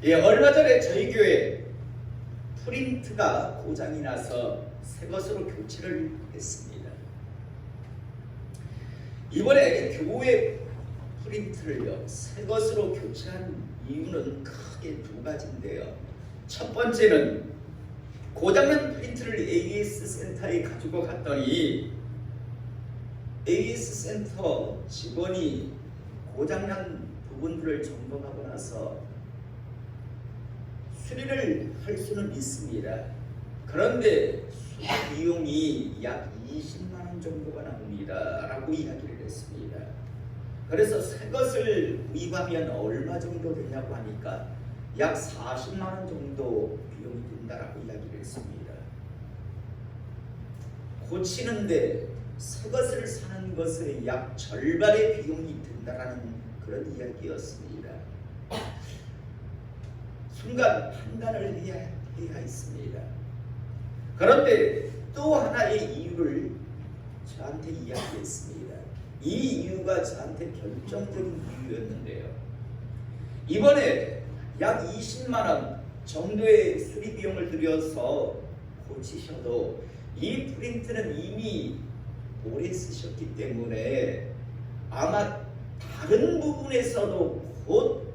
예, 얼마 전에 저희 교회 프린트가 고장이 나서 새 것으로 교체를 했습니다. 이번에 교회 프린트를요, 새 것으로 교체한 이유는 크게 두 가지인데요. 첫 번째는 고장난 프린트를 AS 센터에 가지고 갔더니 AS 센터 직원이 고장난 부분들을 점검하고 나서 수리를 할 수는 있습니다. 그런데 수리 비용이 약 20만 원 정도가 나옵니다 라고 이야기를 했습니다. 그래서 새 것을 구입하면 얼마 정도 되냐고 하니까 약 40만 원 정도 비용이 든다라고 이야기를 했습니다. 고치는데 새 것을 사는 것의 약 절반의 비용이 든다라는 그런 이야기였습니다. 순간 판단을 해야 했습니다. 그런데 또 하나의 이유를 저한테 이야기했습니다. 이 이유가 저한테 결정적인 이유였는데요. 이번에 약 20만 원 정도의 수리 비용을 들여서 고치셔도 이 프린트는 이미 오래 쓰셨기 때문에 아마 다른 부분에서도 곧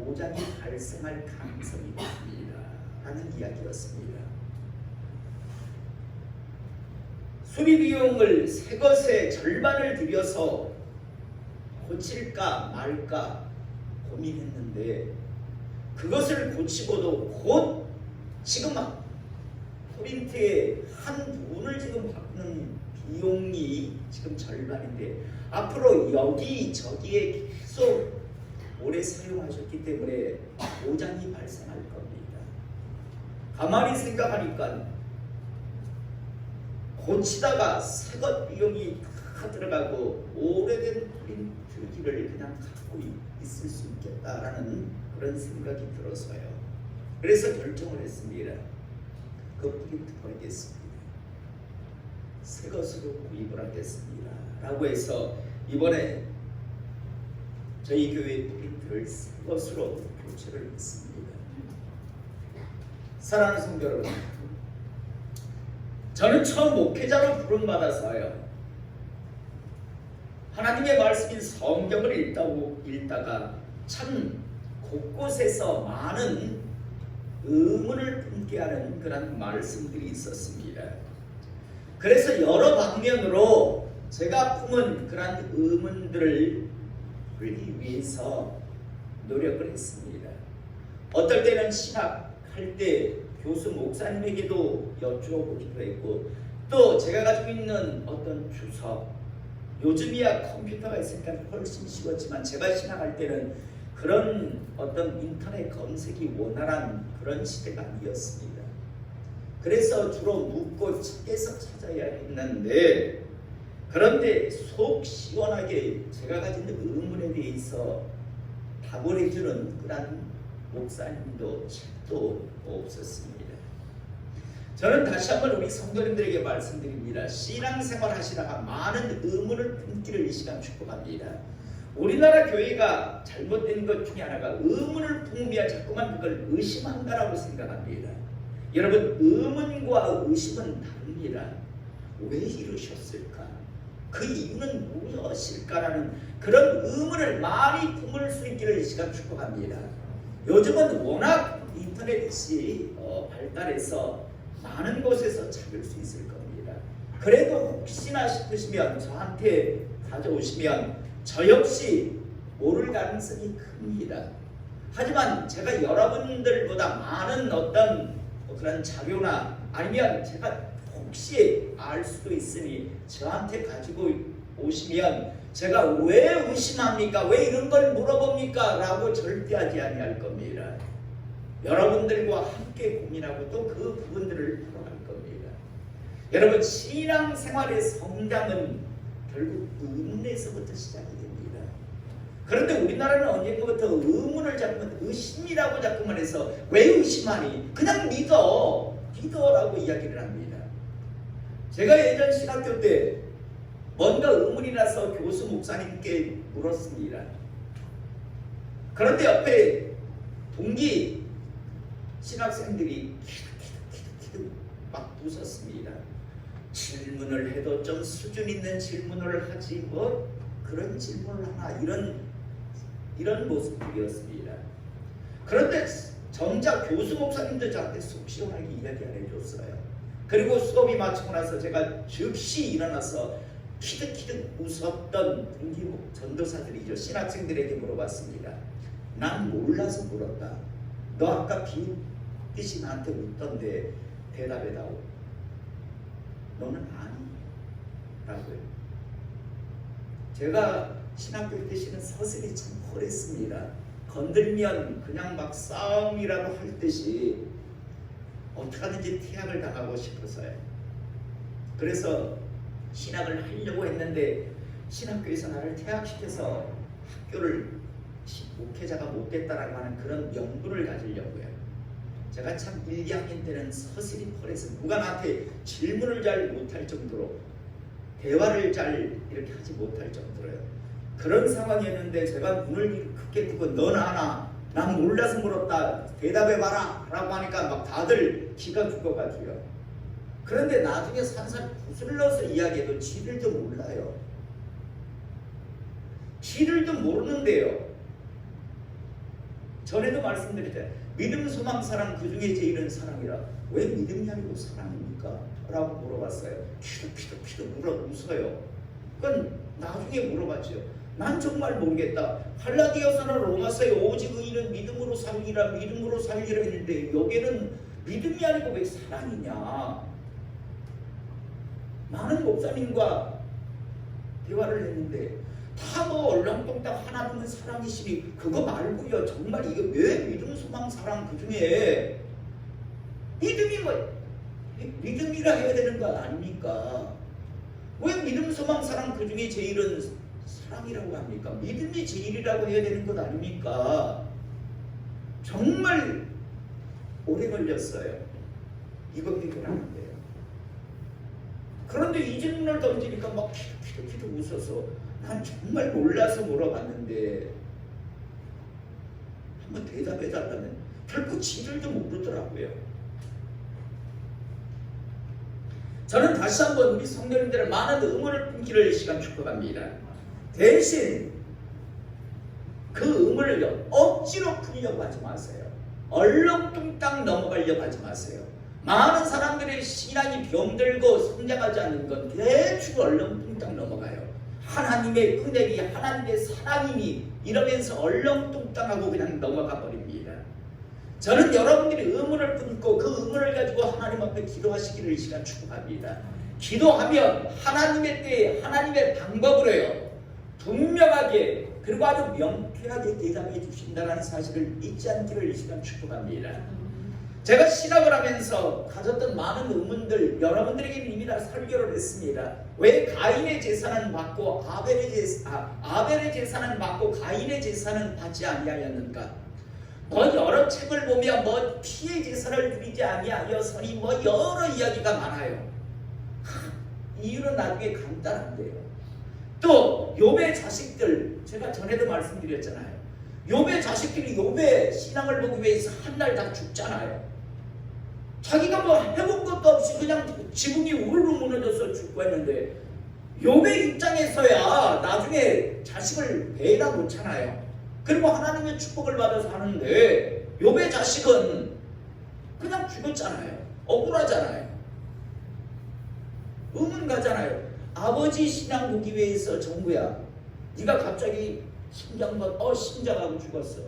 고장이 발생할 가능성이 있습니다 라는 이야기였습니다. 수리 비용을 새 것의 절반을 들여서 고칠까 말까 고민했는데 그것을 고치고도 곧 지금 프린트의 한 부분을 지금 바꾸는 비용이 지금 절반인데 앞으로 여기저기에 계속 오래 사용하셨기 때문에 고장이 발생할 겁니다. 가만히 생각하니까 고치다가 새것 비용이 다 들어가고 오래된 프린트기를 그냥 갖고 있을 수 있겠다라는 그런 생각이 들어서요. 그래서 결정을 했습니다. 그 프린트 버리겠습니다. 새 것으로 구입을 하겠습니다 라고 해서 이번에 저희 교회 프린트를 새 것으로 교체를 했습니다. 사랑하는 성도 여러분, 저는 처음 목회자로 부름받아서요, 하나님의 말씀인 성경을 읽다가 참 곳곳에서 많은 의문을 품게 하는 그런 말씀들이 있었습니다. 그래서 여러 방면으로 제가 품은 그런 의문들을 풀기 위해서 노력을 했습니다. 어떨 때는 신학할 때 교수 목사님에게도 여쭈어보기도 했고, 또 제가 가지고 있는 어떤 주석, 요즘이야 컴퓨터가 있으니까 훨씬 쉬웠지만 제가 신학할 때는 그런 어떤 인터넷 검색이 원활한 그런 시대가 아니었습니다. 그래서 주로 묻고 책에서 찾아야 했는데, 그런데 속 시원하게 제가 가진 의문에 대해서 답을 해주는 그런 목사님도 책도 없었습니다. 저는 다시 한번 우리 성도님들에게 말씀드립니다. 신앙생활 하시다가 많은 의문을 품기를 이 시간 축복합니다. 우리나라 교회가 잘못된 것 중에 하나가 의문을 품으면 자꾸만 그걸 의심한다라고 생각합니다. 여러분, 의문과 의심은 다릅니다. 왜 이러셨을까? 그 이유는 무엇일까라는 그런 의문을 많이 품을 수 있기를 이 시간 축복합니다. 요즘은 워낙 인터넷이 발달해서 많은 곳에서 찾을 수 있을 겁니다. 그래도 혹시나 싶으시면 저한테 가져오시면 저 역시 모를 가능성이 큽니다. 하지만 제가 여러분들보다 많은 어떤 그런 자료나 아니면 제가 혹시 알 수도 있으니 저한테 가지고 오시면 제가 왜 의심합니까? 왜 이런 걸 물어봅니까? 라고 절대 하지 아니할 겁니다. 여러분들과 함께 고민하고 또 그 부분들을 풀어갈 겁니다. 여러분, 신앙생활의 성장은 결국 의문에서부터 시작이 됩니다. 그런데 우리나라는 언젠가부터 의문을 자꾸만 의심이라고 자꾸만 해서 왜 의심하니? 그냥 믿어라고 이야기를 합니다. 제가 예전 신학교 때 뭔가 의문이 나서 교수 목사님께 물었습니다. 그런데 옆에 동기 신학생들이 키득키득키득키득 막 웃었습니다. 질문을 해도 좀 수준 있는 질문을 하지 뭐 그런 질문을 하나, 이런 모습들이었습니다. 그런데 정작 교수 목사님도 저한테 속 시원하게 이야기 안 해줬어요. 그리고 수업이 마치고 나서 제가 즉시 일어나서 키득키득 웃었던 동기 전도사들이죠. 신학생들에게 물어봤습니다. 난 몰라서 물었다. 너 아까 비웃듯이 나한테 웃던데 대답해다오. 너는 아니? 라고요. 제가 신학교 때 쓰는 서술이 참 홀했습니다. 건들면 그냥 막 싸움이라도 할 듯이 어떻게 하든지 퇴학을 당하고 싶어서요. 그래서 신학을 하려고 했는데 신학교에서 나를 퇴학시켜서 학교를 목회자가 못됐다라고 하는 그런 명분을 가지려고요. 제가 참 1, 2학년 때는 서슬이 펄해서 누가 나한테 질문을 잘 못할 정도로 대화를 잘 이렇게 하지 못할 정도로요. 그런 상황이었는데 제가 눈을 크게 뜨고 넌 아나? 난 몰라서 물었다. 대답해봐라 라고 하니까 막 다들 기가 죽어가지고요. 그런데 나중에 산산 구슬러서 이야기해도 지들도 몰라요. 지들도 모르는데요. 전에도 말씀드렸잖아요. 믿음, 소망, 사랑 그 중에 제일은 사랑이라. 왜 믿음이 아니고 사랑입니까? 라고 물어봤어요. 키득키득 웃어요. 그건 나중에 물어봤죠. 난 정말 모르겠다. 갈라디아서나 로마서에 오직 의인은 믿음으로 살리라 믿음으로 살리라 했는데 여기는 믿음이 아니고 왜 사랑이냐. 많은 목사님과 대화를 했는데 다 뭐 얼렁뚱땅 하나님은 사랑이시니 그거 말고요. 정말 이게 왜 믿음, 소망, 사랑 그 중에 믿음이 뭐 믿음이라 해야 되는 거 아닙니까? 왜 믿음, 소망, 사랑 그 중에 제일은 사랑이라고 합니까? 믿음이 제일이라고 해야 되는 것 아닙니까? 정말 오래 걸렸어요. 이거 해결하는데요. 그런데 이 질문을 던지니까 막 키득키득 웃어서 난 정말 몰라서 물어봤는데 한번 대답해달라면 결코 지들도 모르더라고요. 저는 다시 한번 우리 성도님들의 많은 의문을 품기를 이 시간 축복합니다. 대신 그 의문을 억지로 풀려고 하지 마세요. 얼렁뚱땅 넘어가려고 하지 마세요. 많은 사람들의 신앙이 병들고 성장하지 않는 건 대충 얼렁뚱땅 넘어가요. 하나님의 은혜니 하나님의 사랑이니 이러면서 얼렁뚱땅하고 그냥 넘어가 버립니다. 저는 여러분들이 의문을 품고 그 의문을 가지고 하나님 앞에 기도하시기를 이 시간 축복합니다. 기도하면 하나님의 때에 하나님의 방법으로요 분명하게 그리고 아주 명쾌하게 대답해 주신다는 사실을 잊지 않기를 이 시간 축복합니다. 제가 신학을 하면서 가졌던 많은 의문들 여러분들에게는 이미 다 설교를 했습니다. 왜 가인의 제사는 받고 아벨의 제사는 받고 가인의 제사는 받지 아니하였는가? 뭐 여러 책을 보면 뭐 피의 제사를 드리지 아니하여서니 뭐 여러 이야기가 많아요. 이유는 나중에 간단한데요. 또 욥의 자식들 제가 전에도 말씀드렸잖아요. 욥의 자식들이 욥의 신앙을 보기 위해서 한 날 다 죽잖아요. 자기가 뭐 해본 것도 없이 그냥 지붕이 우르르 무너져서 죽고 했는데 욥의 입장에서야 나중에 자식을 배에다 놓잖아요. 그리고 하나님의 축복을 받아서 하는데 욥의 자식은 그냥 죽었잖아요. 억울하잖아요. 의문 가잖아요. 아버지 신앙 보기 위해서 정부야 네가 갑자기 심장하고 죽었어.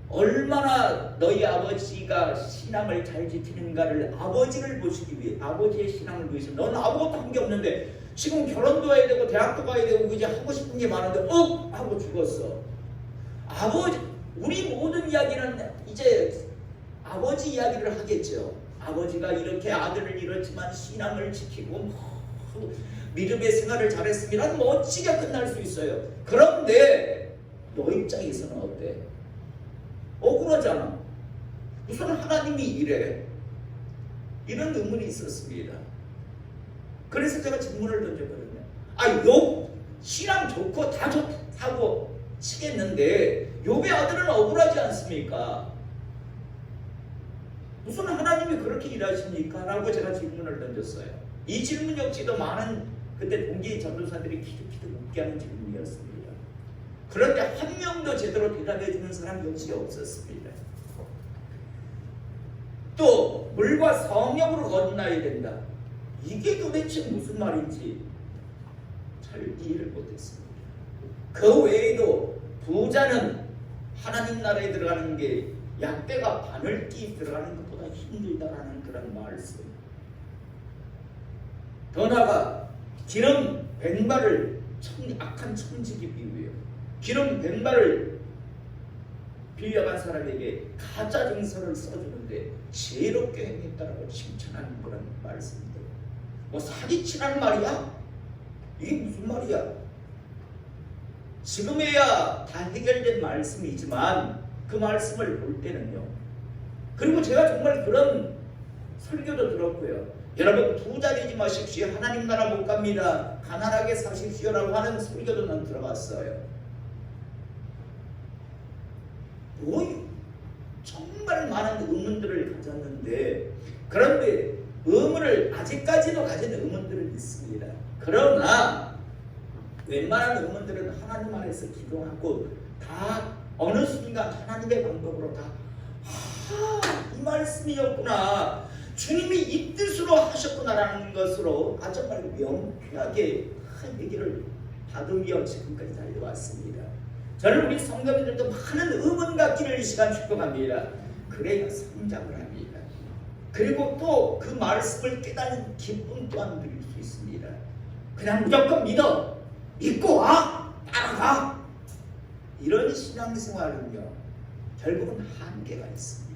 얼마나 너희 아버지가 신앙을 잘 지키는가를 아버지를 보시기 위해 아버지의 신앙을 위해서 넌 아무것도 한 게 없는데 지금 결혼도 해야 되고 대학도 가야 되고 이제 하고 싶은 게 많은데 하고 죽었어. 아버지 우리 모든 이야기는 이제 아버지 이야기를 하겠죠. 아버지가 이렇게 아들을 잃었지만 신앙을 지키고 믿음의 생활을 잘했으면 멋지게 끝날 수 있어요. 그런데 너 입장에서는 어때? 억울하잖아. 무슨 하나님이 이래? 이런 의문이 있었습니다. 그래서 제가 질문을 던져버렸네요. 욥 신앙 좋고 다 좋다고 치겠는데 욥의 아들은 억울하지 않습니까? 무슨 하나님이 그렇게 일하십니까? 라고 제가 질문을 던졌어요. 이 질문 역시도 많은 그때 동기 전도사들이 키득키득 웃게 하는 질문이었습니다. 그런데 한 명도 제대로 대답해 주는 사람 역시 없었습니다. 또 물과 성령으로 거듭나야 된다. 이게 도대체 무슨 말인지 잘 이해를 못했습니다. 그 외에도 부자는 하나님 나라에 들어가는 게 약대가 바늘띠 들어가는 것보다 힘들다라는 그런 말씀. 더 나아가 기름 벤발을 악한 청지기 비유해요. 기름 벤발을 빌려간 사람에게 가짜 증서를 써주는데 지혜롭게 행했다라고 칭찬하는 그런 말씀들. 뭐 사기치란 말이야? 이게 무슨 말이야? 지금에야 다 해결된 말씀이지만 그 말씀을 볼 때는요. 그리고 제가 정말 그런 설교도 들었고요. 여러분 부자 되지 마십시오. 하나님 나라 못 갑니다. 가난하게 사십시오라고 하는 설교도 난 들어봤어요. 정말 많은 의문들을 가졌는데 그런데 의문을 아직까지도 가진 의문들은 있습니다. 그러나 웬만한 의문들은 하나님 안에서 기도하고 다 어느 순간 하나님의 방법으로 다 이 말씀이었구나. 주님이 이 뜻으로 하셨구나라는 것으로 아주 정말 명쾌하게 얘기를 받으며 지금까지 달려왔습니다. 저는 우리 성도님들도 많은 의문 갖기를 이 시간 축복합니다. 그래야 성장을 합니다. 그리고 또 그 말씀을 깨닫는 기쁨 또한 누릴 수 있습니다. 그냥 무조건 믿어, 믿고 와, 따라가. 이런 신앙생활은요 결국은 한계가 있습니다.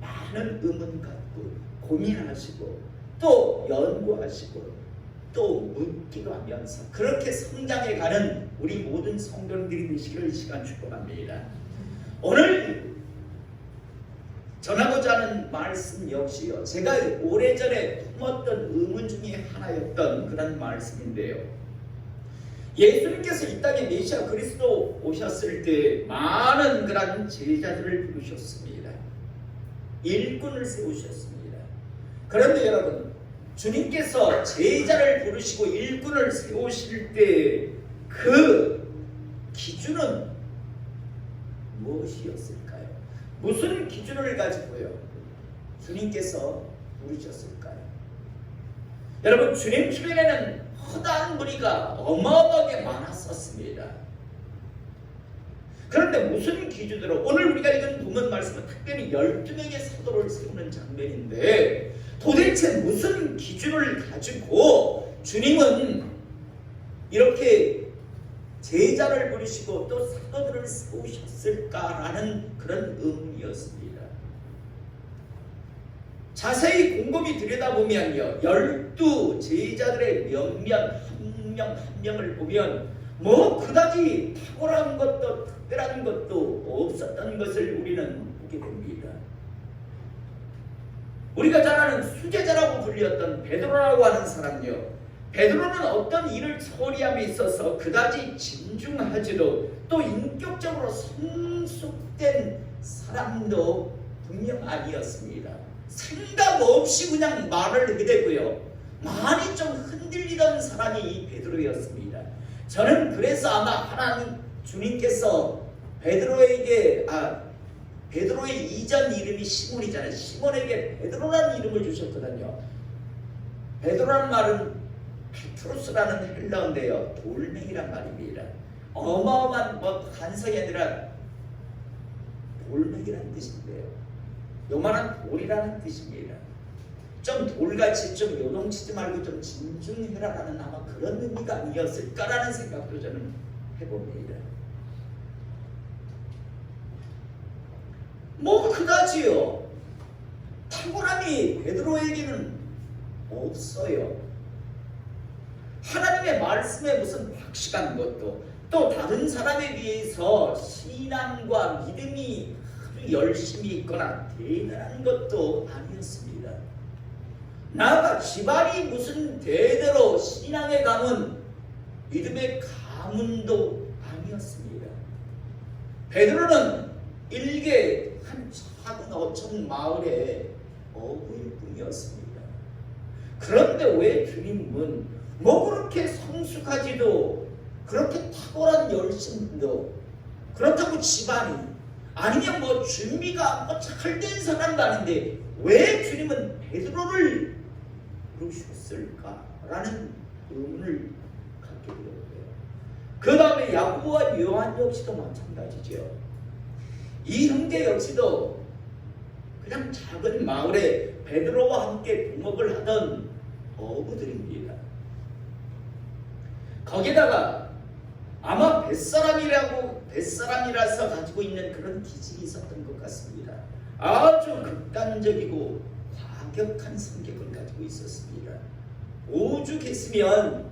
많은 의문 갖고 고민하시고 또 연구하시고 또 묻기도 하면서 그렇게 성장해가는 우리 모든 성도님들이 되시기를 이 시간 축복합니다. 오늘 전하고자 하는 말씀 역시요 제가 오래전에 품었던 의문 중에 하나였던 그런 말씀인데요. 예수님께서 이 땅에 메시아 그리스도 오셨을 때 많은 그런 제자들을 부르셨습니다. 일꾼을 세우셨습니다. 그런데 여러분 주님께서 제자를 부르시고 일꾼을 세우실 때 그 기준은 무엇이었을까요? 무슨 기준을 가지고요 주님께서 부르셨을까요? 여러분 주님 주변에는 허다한 무리가 어마어마하게 많았었습니다. 그런데 무슨 기준으로 오늘 우리가 읽은 본문 말씀은 특별히 12명의 사도를 세우는 장면인데 도대체 무슨 기준을 가지고 주님은 이렇게 제자를 부르시고 또 사도들을 세우셨을까라는 그런 의문이었습니다. 자세히 곰곰이 들여다보면요 12 제자들의 몇몇 한 명 한 명을 보면 뭐 그다지 탁월한 것도 특별한 것도 없었던 것을 우리는 보게 됩니다. 우리가 잘 아는 수제자라고 불렸던 베드로라고 하는 사람요 베드로는 어떤 일을 처리함에 있어서 그다지 진중하지도 또 인격적으로 성숙된 사람도 분명 아니었습니다. 생각 없이 그냥 말을 해대고요 많이 좀 흔들리던 사람이 이 베드로였습니다. 저는 그래서 아마 하나님 주님께서 베드로의 이전 이름이 시몬이잖아요. 시몬에게 베드로라는 이름을 주셨거든요. 베드로라는 말은 페트로스라는 헬라어인데요 돌멩이란 말입니다. 어마어마한 간성이 아니라 돌멩이라는 뜻인데요 요만한 돌이라는 뜻입니다. 좀 돌같이 좀 요동치지 말고 좀 진중해라라는 아마 그런 의미가 아니었을까라는 생각도 저는 해봅니다. 뭐 그다지요 탁월함이 베드로에게는 없어요. 하나님의 말씀에 무슨 확실한 것도 또 다른 사람에 비해서 신앙과 믿음이 아주 열심히 있거나 대단한 것도 아니었습니다. 나아가 집안이 무슨 대대로 신앙의 가문, 믿음의 가문도 아니었습니다. 베드로는 일개 한 작은 어촌 마을의 어부일 뿐이었습니다. 그런데 왜 주님은 뭐 그렇게 성숙하지도 그렇게 탁월한 열심도 그렇다고 집안이 아니면 뭐 준비가 뭐 잘된 사람도 아닌데 왜 주님은 베드로를 부르셨을까라는 의문을 갖게 되었고요. 그 다음에 야고보와 요한 역시도 마찬가지죠. 이 형제 역시도 그냥 작은 마을에 베드로와 함께 동업을 하던 어부들입니다. 거기다가 아마 뱃사람이라서 가지고 있는 그런 기질이 있었던 것 같습니다. 아주 극단적이고 과격한 성격을 가지고 있었습니다. 오죽했으면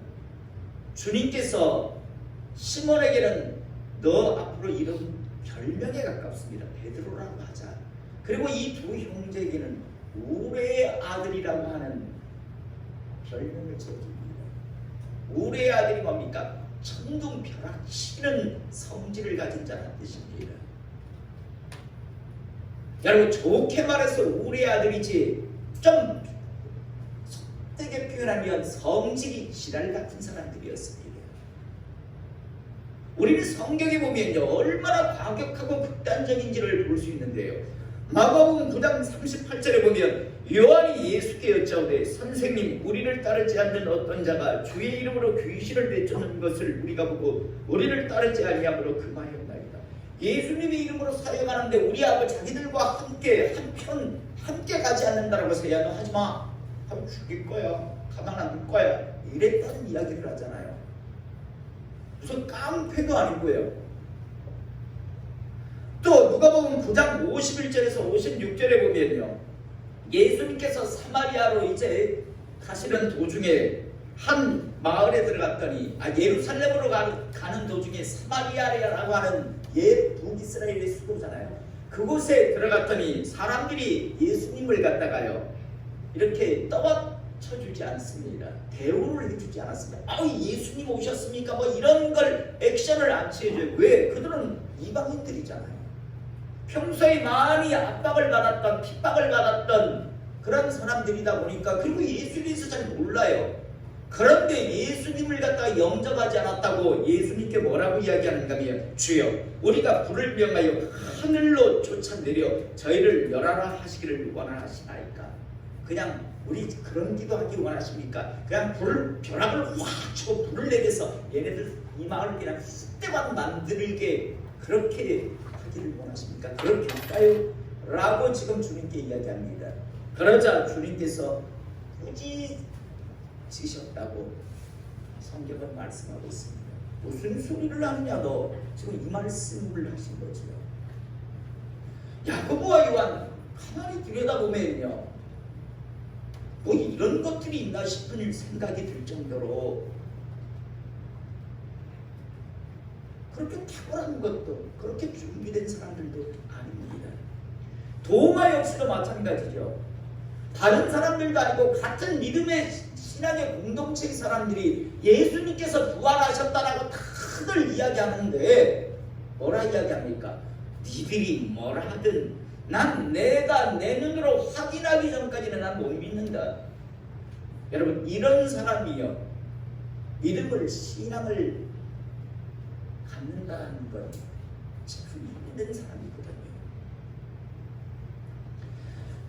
주님께서 시몬에게는 너 앞으로 이름 별명에 가깝습니다. 베드로라고 하자. 그리고 이 두 형제에게는 우레의 아들이라고 하는 별명을 지어줍니다. 우레의 아들이 뭡니까? 천둥벼락치는 성질을 가진 자라는 뜻입니다. 여러분 좋게 말해서 우레의 아들이지 좀 속되게 표현하면 성질이 지랄 같은 사람들이었습니다. 우리는 성경에 보면요 얼마나 과격하고 극단적인지를 볼 수 있는데요. 마가복음 9장 38절에 보면 요한이 예수께 여짜오되 선생님 우리를 따르지 않는 어떤 자가 주의 이름으로 귀신을 내쫓는 것을 우리가 보고 우리를 따르지 아니하므로 금하였나이다. 예수님의 이름으로 사역하는데 우리 아버 자기들과 함께 함께 가지 않는다라고 해서 야 너 하지마 하면 죽일 거야 가만 안 둘 거야 이랬다는 이야기를 하잖아요. 무슨 깡패도 아니고요. 또 누가복음 9장 51절에서 56절에 보면요 예수님께서 사마리아로 이제 가시는 도중에 한 마을에 들어갔더니 예루살렘으로 가는 도중에 사마리아라고 하는 북이스라엘의 수도잖아요. 그곳에 들어갔더니 사람들이 예수님을 갖다가요 이렇게 떠받쳐주지 않습니다. 대우를 해주지 않았습니다. 예수님 오셨습니까? 뭐 이런 걸 액션을 안 취해줘요. 왜? 그들은 이방인들이잖아요. 평소에 많이 압박을 받았던 핍박을 받았던 그런 사람들이다 보니까 그리고 예수에 대해서 잘 몰라요. 그런데 예수님을 갖다가 영접하지 않았다고 예수님께 뭐라고 이야기하는가 하면 주여 우리가 불을 명하여 하늘로 쫓아내려 저희를 멸하라 하시기를 원하시나이까. 그냥 우리 그런 기도하기 원하십니까? 그냥 벼락을 확 치고 불을 내려서 얘네들 이 마을을 그냥 쑥대밭 만들게 그렇게 하기를 원하십니까? 그렇게 할까요? 라고 지금 주님께 이야기합니다. 그러자 주님께서 꾸짖으셨다고 성경은 말씀하고 있습니다. 무슨 소리를 하느냐 너 지금 이 말씀을 하신 거죠. 야고보와 요한 가만히 들여다보면요 뭐 이런 것들이 있나 싶은 생각이 들 정도로 그렇게 탁월한 것도 그렇게 준비된 사람들도 아닙니다. 도마 역시도 마찬가지죠. 다른 사람들도 아니고 같은 믿음의 신앙의 공동체의 사람들이 예수님께서 부활하셨다라고 다들 이야기하는데 뭐라 이야기합니까? 니들이 뭐라 하든 난 내가 내 눈으로 확인하기 전까지는 난 못 믿는다. 여러분 이런 사람이요 믿음을 신앙을 갖는다는 건 참 힘든 사람이거든요.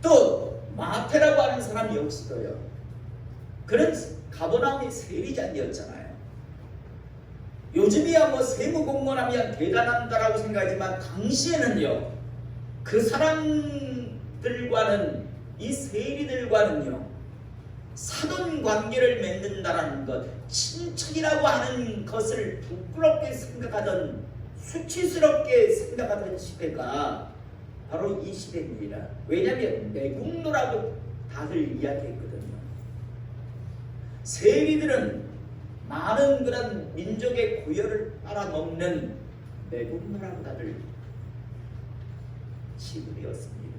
또 마태라고 하는 사람 역시도요 그런 가버나움의 세리장이었잖아요. 요즘이야 뭐 세무공무원하면 대단한다라고 생각하지만 당시에는요 그 사람들과는 이 세리들과는요 사돈 관계를 맺는다라는 것, 친척이라고 하는 것을 부끄럽게 생각하던 수치스럽게 생각하던 시대가 바로 이 시대입니다. 왜냐하면 매국노라고 다들 이야기했거든요. 세리들은 많은 그런 민족의 고열을 빨아먹는 매국노라고 다들 지불이었습니다.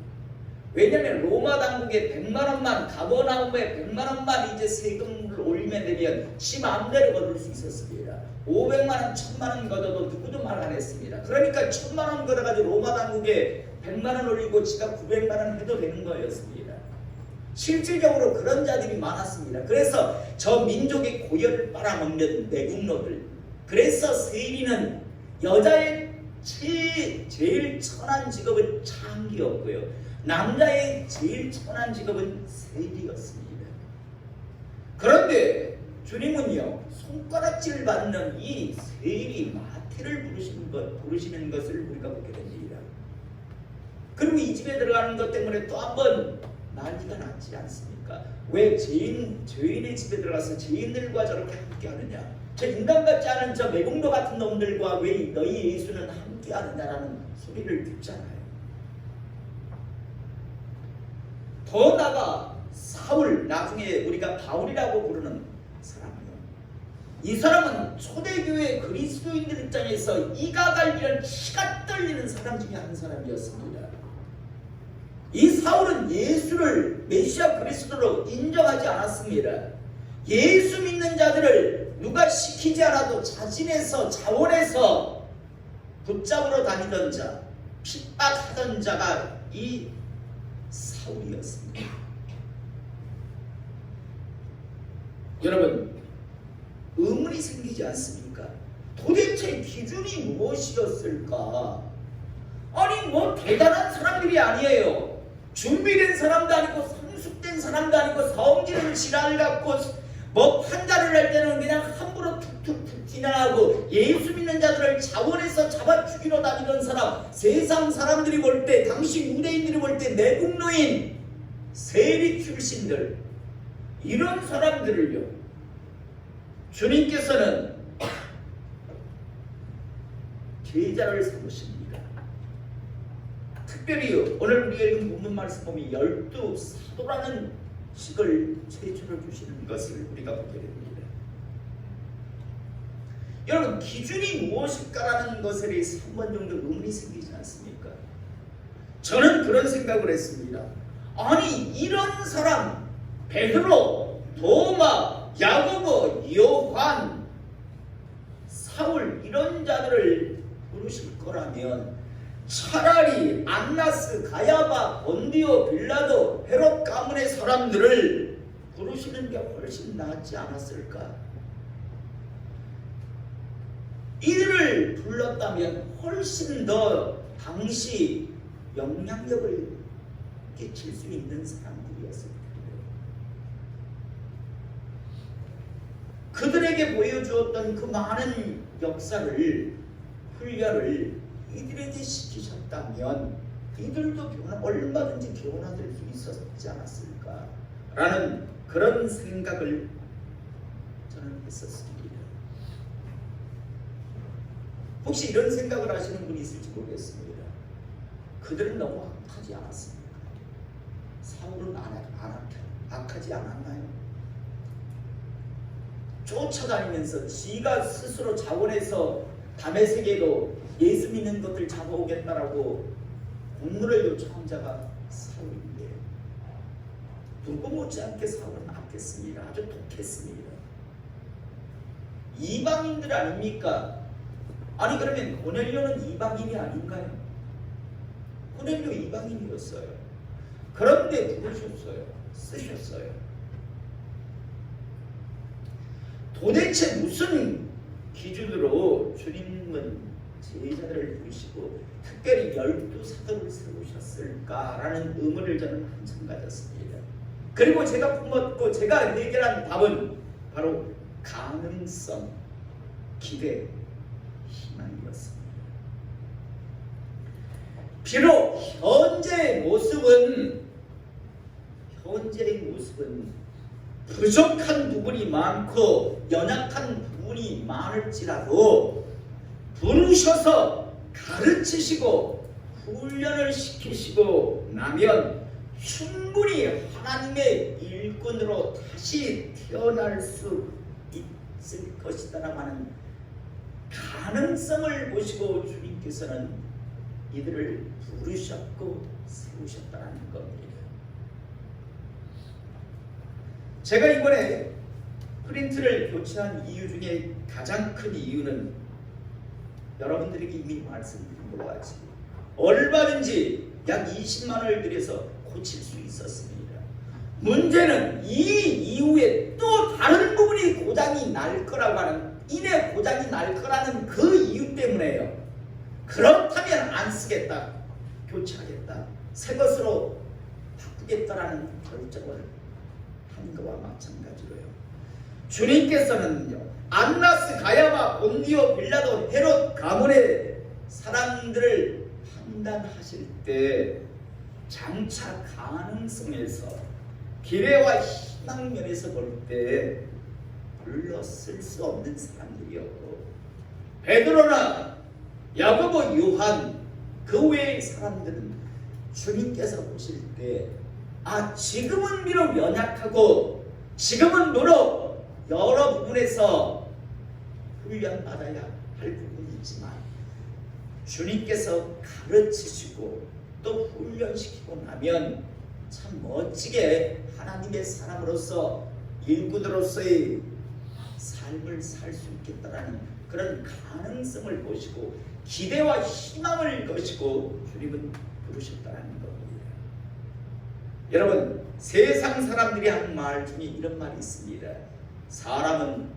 왜냐하면 로마 당국에 100만 원만, 가버나움에 100만 원만 이제 세금을 올리면 되면 지 마음대로 거둘 수 있었습니다. 500만 원, 1000만 원 걷어도 누구도 말 안 했습니다. 그러니까 1000만 원 걷어가지고 로마 당국에 100만 원 올리고 지가 900만 원 해도 되는 거였습니다. 실질적으로 그런 자들이 많았습니다. 그래서 저 민족의 고열을 빨아먹는 내국노들, 그래서 세리는 여자의 제일 천한 직업은 창기였고요, 남자의 제일 천한 직업은 세리였습니다. 그런데 주님은요, 손가락질 받는 이 세리 마태를 부르시는 것을 우리가 보게 됩니다. 그리고 이 집에 들어가는 것 때문에 또 한 번 난리가 났지 않습니까? 왜 죄인의 집에 들어가서 죄인들과 저렇게 함께 하느냐? 저 인간 같지 않은 저 매국노 같은 놈들과 왜 너희 예수는 함께 하느냐라는 소리를 듣잖아요. 더 나아가 사울, 나중에 우리가 바울이라고 부르는 사람이요, 이 사람은 초대교회 그리스도인들 입장에서 이가 갈리는 치가 떨리는 사람 중에 한 사람이었습니다. 이 사울은 예수를 메시아 그리스도로 인정하지 않았습니다. 예수 믿는 자들을 누가 시키지 않아도 자진해서 자원해서 붙잡으러 다니던 자, 핍박하던 자가 이 사울이었습니다. 여러분, 의문이 생기지 않습니까? 도대체 기준이 무엇이었을까? 아니 뭐 대단한 사람들이 아니에요. 준비된 사람도 아니고 성숙된 사람도 아니고 성질을 지랄 갖고 뭐 판단을 할 때는 그냥 함부로 툭툭툭 지나가고 예수 믿는 자들을 자원해서 잡아 죽이러 다니던 사람, 세상 사람들이 볼 때, 당시 유대인들이 볼 때 내국노인, 세리 출신들, 이런 사람들을요, 주님께서는 제자를 삼으십니다. 특별히 오늘 우리가 읽은 본문 말씀 보면 12사도라는 직을 제출을 주시는 것을 우리가 보게 됩니다. 여러분, 기준이 무엇일까라는 것에 대해서 한 번 정도 의문이 생기지 않습니까? 저는 그런 생각을 했습니다. 아니 이런 사람, 베드로, 도마, 야고보, 요한, 사울, 이런 자들을 부르실 거라면 차라리 안나스, 가야바, 본디오, 빌라도, 헤롯 가문의 사람들을 부르시는 게 훨씬 낫지 않았을까? 이들을 불렀다면 훨씬 더 당시 영향력을 끼칠 수 있는 사람들이었을 텐데, 그들에게 보여주었던 그 많은 역사를, 훈련을 이들에게 시키셨다면 이들도 얼마든지 변화될 수 있었지 않았을까 라는 그런 생각을 저는 했었습니다. 혹시 이런 생각을 하시는 분이 있을지 모르겠습니다. 그들은 너무 악하지 않았습니까? 사울은 악하지 않았나요? 쫓아다니면서 지가 스스로 자원해서 다메섹에도 예수 믿는 것들 잡아오겠다라고 공문을 요청한 자가 사울인데, 누구 못지않게 사울은 악했습니다. 아주 독했습니다. 이방인들 아닙니까? 아니 그러면 고넬료는 이방인이 아닌가요? 고넬료 이방인이었어요. 그런데 부르셨어요. 쓰셨어요. 도대체 무슨 기준으로 주님은 제자들을 부르시고 특별히 12사도를 세우셨을까라는 의문을 저는 한참 가졌습니다. 그리고 제가 품었고 제가 해결한 답은 바로 가능성, 기대, 희망이었습니다. 비록 현재의 모습은 부족한 부분이 많고 연약한 부분이 많을지라도 부르셔서 가르치시고 훈련을 시키시고 나면 충분히 하나님의 일꾼으로 다시 태어날 수 있을 것이다라는 가능성을 보시고 주님께서는 이들을 부르셨고 세우셨다는 겁니다. 제가 이번에 프린트를 교체한 이유 중에 가장 큰 이유는 여러분들에게 이미 말씀드린 것 같이 얼마든지 약 20만 원을 들여서 고칠 수 있었습니다. 문제는 이 이후에 또 다른 부분이 고장이 날 거라고 하는, 이내 고장이 날 거라는 그 이유 때문에요. 그렇다면 안 쓰겠다, 교체하겠다, 새 것으로 바꾸겠다라는 결정을 한 것과 마찬가지로요. 주님께서는요, 안나스, 가야바, 본디오, 빌라도, 헤롯 가문의 사람들을 판단하실 때 장차 가능성에서 기회와 희망 면에서 볼 때 불러 쓸 수 없는 사람들이었고, 베드로나 야고보, 요한 그 외의 사람들은 주님께서 보실 때 지금은 비록 연약하고 지금은 비록 여러 부분에서 훈련받아야 할 부분이 있지만 주님께서 가르치시고 또 훈련시키고 나면 참 멋지게 하나님의 사람으로서 일꾼으로서의 삶을 살 수 있겠다라는 그런 가능성을 보시고 기대와 희망을 거시고 주님은 부르셨다는 겁니다. 여러분, 세상 사람들이 하는 말 중에 이런 말이 있습니다. 사람은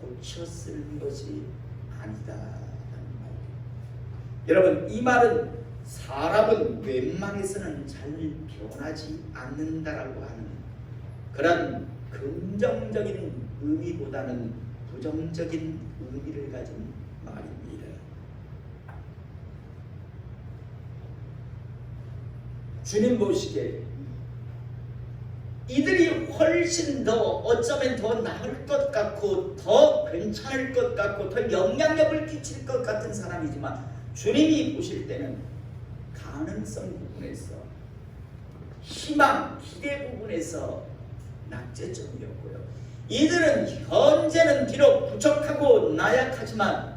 고쳐 쓰는 것이 아니다 라는 말이에요. 여러분, 이 말은 사람은 웬만해서는 잘 변하지 않는다라고 하는 그런 긍정적인 의미보다는 부정적인 의미를 가진 말입니다. 주님 보시기에 이들이 훨씬 더 어쩌면 더 나을 것 같고 더 괜찮을 것 같고 더 영향력을 끼칠 것 같은 사람이지만 주님이 보실 때는 가능성 부분에서, 희망, 기대 부분에서 낙제점이었고요. 이들은 현재는 비록 부족하고 나약하지만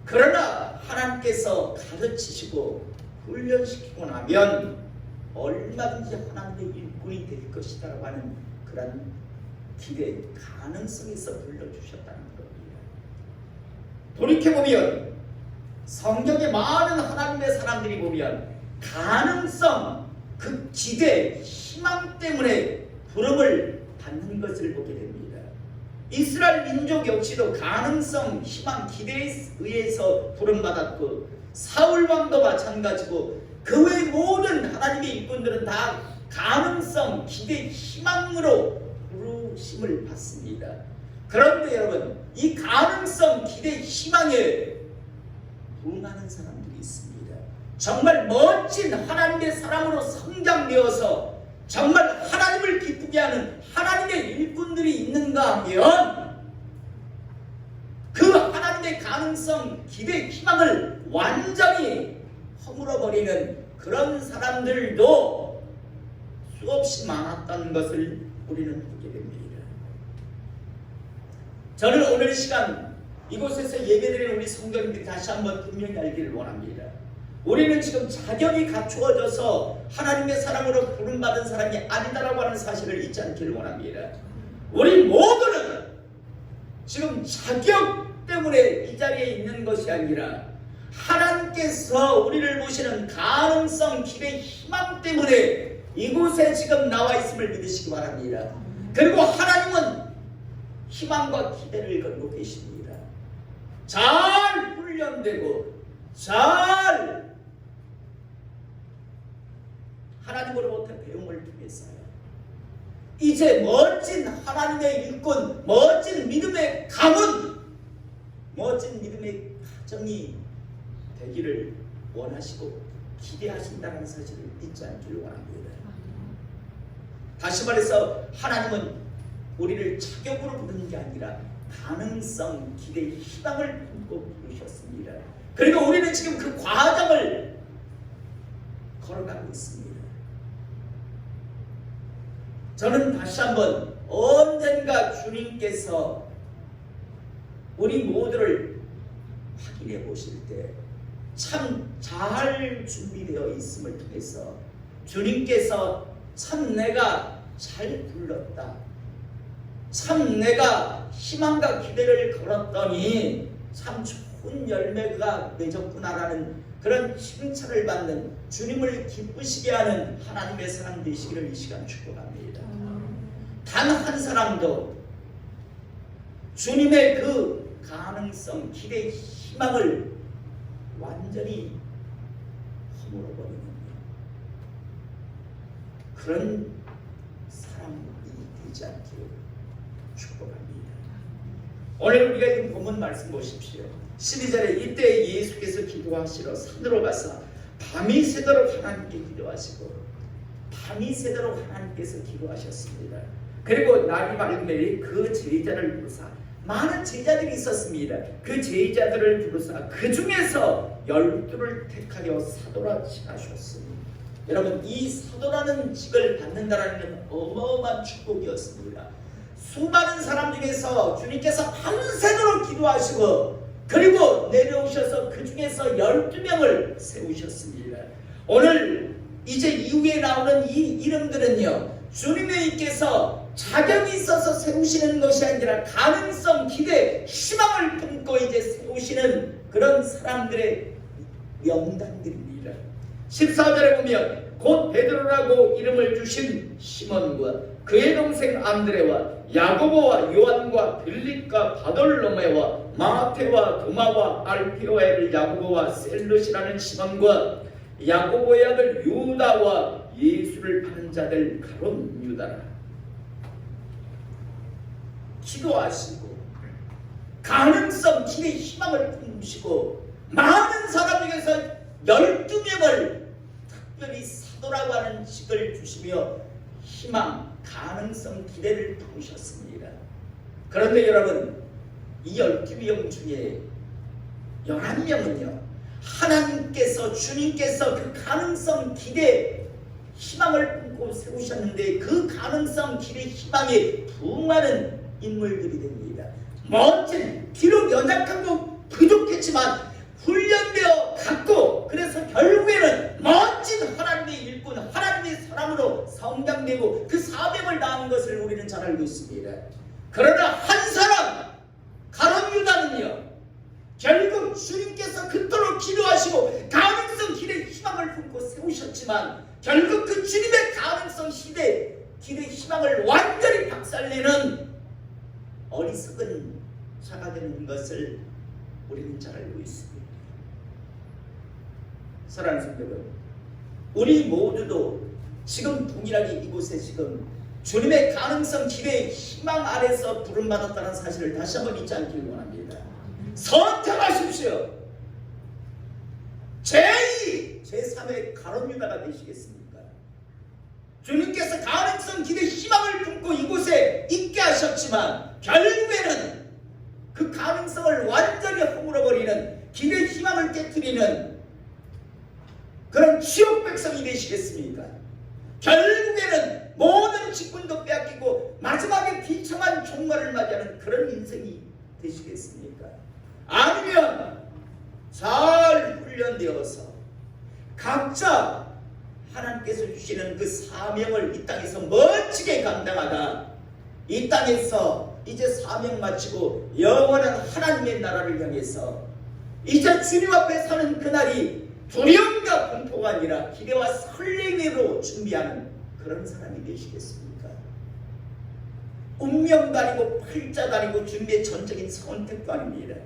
그러나 하나님께서 가르치시고 훈련시키고 나면 얼마든지 하나님의 일꾼이 될 것이다라고 하는 그런 기대, 가능성에서 불러주셨다는 겁니다. 돌이켜보면 성경의 많은 하나님의 사람들이 보면 가능성, 그 기대, 희망 때문에 부름을 받는 것을 보게 됩니다. 이스라엘 민족 역시도 가능성, 희망, 기대에 의해서 부름받았고 사울 왕도 마찬가지고 그 외 모든 하나님의 일꾼들은 다 가능성, 기대, 희망으로 부르심을 받습니다. 그런데 여러분, 이 가능성, 기대, 희망에 부응하는 사람들이 있습니다. 정말 멋진 하나님의 사람으로 성장되어서 정말 하나님을 기쁘게 하는 하나님의 일꾼들이 있는가 하면 그 하나님의 가능성, 기대, 희망을 완전히 허물어버리는 그런 사람들도 수없이 많았다는 것을 우리는 보게 됩니다. 저는 오늘 시간 이곳에서 예배드리는 우리 성도님들이 다시 한번 분명히 알기를 원합니다. 우리는 지금 자격이 갖추어져서 하나님의 사랑으로 부름받은 사람이 아니다라고 하는 사실을 잊지 않기를 원합니다. 우리 모두는 지금 자격 때문에 이 자리에 있는 것이 아니라 하나님께서 우리를 보시는 가능성, 기대, 희망 때문에 이곳에 지금 나와 있음을 믿으시기 바랍니다. 그리고 하나님은 희망과 기대를 걸고 계십니다. 잘 훈련되고 잘 하나님으로부터 배움을 통해서요, 이제 멋진 하나님의 일꾼, 멋진 믿음의 가문, 멋진 믿음의 가정이 되기를 원하시고 기대하신다는 사실을 잊지 않기를 원합니다. 다시 말해서 하나님은 우리를 자격으로 부르는 게 아니라 가능성, 기대, 희망을 품고 부르셨습니다. 그리고 우리는 지금 그 과정을 걸어가고 있습니다. 저는 다시 한번 언젠가 주님께서 우리 모두를 확인해 보실 때 참 잘 준비되어 있음을 통해서 주님께서 참 내가 잘 불렀다, 참 내가 희망과 기대를 걸었더니 참 좋은 열매가 맺었구나라는 그런 칭찬을 받는, 주님을 기쁘시게 하는 하나님의 사람 되시기를 이 시간 축복합니다. 단 한 사람도 주님의 그 가능성, 기대, 희망을 완전히 허물어버리는 그런 사람이 되지 않기를 축복합니다. 오늘 우리가 이 본문 말씀 보십시오. 12절에 이때 예수께서 기도하시러 산으로 가서 밤이 새도록 하나님께 기도하시고, 밤이 새도록 하나님께서 기도하셨습니다. 그리고 날이 밝음에 그 제자를 부르사, 많은 제자들이 있었습니다. 그 제자들을 부르사 그 중에서 12를 택하여 사도라 칭하셨습니다. 여러분, 이 사도라는 직을 받는다는 건 어마어마한 축복이었습니다. 수많은 사람 중에서 주님께서 밤새도록 기도하시고, 그리고 내려오셔서 그 중에서 12명을 세우셨습니다. 오늘 이제 이후에 나오는 이 이름들은요, 주님께서 자격이 있어서 세우시는 것이 아니라 가능성, 기대, 희망을 품고 이제 세우시는 그런 사람들의 명단들입니다. 14절에 보면 곧 베드로라고 이름을 주신 시몬과 그의 동생 안드레와 야고보와 요한과 빌립과 바돌로메와 마테와 도마와 알피오의 아들 야고보와 셀롯이라는 시몬과 야고보의 아들 유다와 예수를 파는 자들 가론 유다라. 기도하시고 가능성, 기대, 희망을 품으시고 많은 사람 중에서 12명을 특별히 사도라고 하는 직을 주시며 희망, 가능성, 기대를 품으셨습니다. 그런데 여러분, 이 12명 중에 11명은요 하나님께서, 주님께서 그 가능성, 기대, 희망을 품고 세우셨는데 그 가능성, 기대, 희망에 부응하는 인물들이 됩니다. 멋진, 비록 연약하고 부족했지만 훈련되어 갔고, 그래서 결국에는 멋진 하나님의 일꾼, 하나님의 사람으로 성장되고 그 사명을 다하는 것을 우리는 잘 알고 있습니다. 그러나 한 사람, 가룟 유다는요, 결국 주님께서 그토록 기도하시고 가능성, 기대, 희망을 품고 세우셨지만 결국 그 주님의 가능성, 기대, 희망을 완전히 박살내는 어리석은 자가 되는 것을 우리는 잘 알고 있습니다. 사랑하는 성도 여러분, 우리 모두도 지금 동일하게 이곳에 지금 주님의 가능성, 기대, 희망 아래서 부름받았다는 사실을 다시 한번 잊지 않기를 원합니다. 선택하십시오. 제2, 제3의 가룟 유다가 되시겠습니까? 주님께서 가능성, 기대, 희망을 품고 이곳에 있게 하셨지만 결국에는 그 가능성을 완전히 허물어버리는, 기대, 희망을 깨뜨리는 그런 지옥 백성이 되시겠습니까? 결국에는 모든 직분도 빼앗기고 마지막에 비참한 종말을 맞이하는 그런 인생이 되시겠습니까? 아니면 잘 훈련되어서 각자 하나님께서 주시는 그 사명을 이 땅에서 멋지게 감당하다 이 땅에서 이제 사명 마치고 영원한 하나님의 나라를 향해서 이제 주님 앞에 사는 그날이 두려움과 공포가 아니라 기대와 설렘으로 준비하는 그런 사람이 되시겠습니까? 운명도 아니고 팔자도 아니고 주님의 전적인 선택도 아닙니다.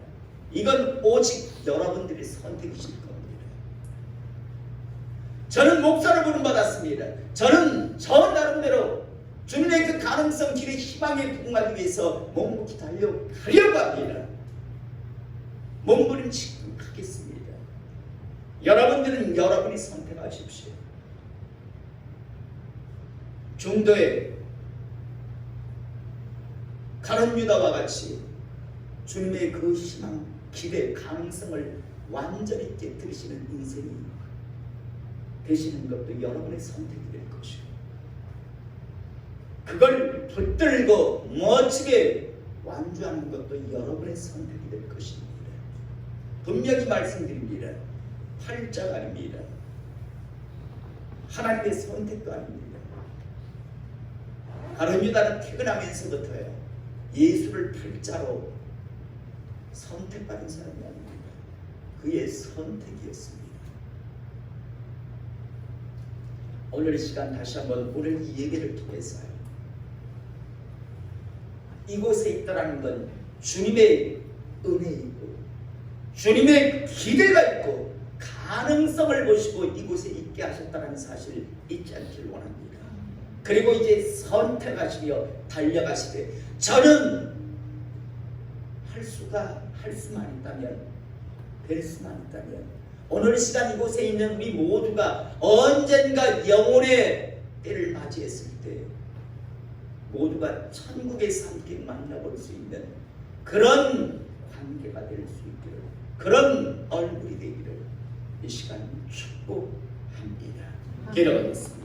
이건 오직 여러분들의 선택이실 겁니다. 저는 목사를 부름받았습니다. 저는 저 나름대로 주님의 그 가능성, 길의 희망에 부응하기 위해서 묵묵히 달려가려고 합니다. 몸부림치고 하겠습니다. 여러분들은 여러분이 선택하십시오. 중도의 가룟 유다와 같이 주님의 그 희망, 기대, 가능성을 완전히 깨뜨리시는 인생이 되시는 것도 여러분의 선택이 될 것이고, 그걸 붙들고 멋지게 완주하는 것도 여러분의 선택이 될 것입니다. 분명히 말씀드립니다. 팔자가 아닙니다. 하나님의 선택도 아닙니다. 가룟 유다는 태어나면서부터요 예수를 팔자로 선택받은 사람이 아닙니다. 그의 선택이었습니다. 오늘 이 시간 다시 한번 오늘 이 얘기를 통해서요 이곳에 있다라는 건 주님의 은혜이고 주님의 기대가 있고 가능성을 보시고 이곳에 있게 하셨다는 사실을 잊지 않기를 원합니다. 그리고 이제 선택하시며 달려가시되 저는 할 수만 있다면 될 수만 있다면 오늘 시간 이곳에 있는 우리 모두가 언젠가 영혼의 때를 맞이했을 때 모두가 천국에서 함께 만나볼 수 있는 그런 관계가 될 수 있기를 그런 얼굴이 되기를 이 시간 축복합니다. 기도하겠습니다.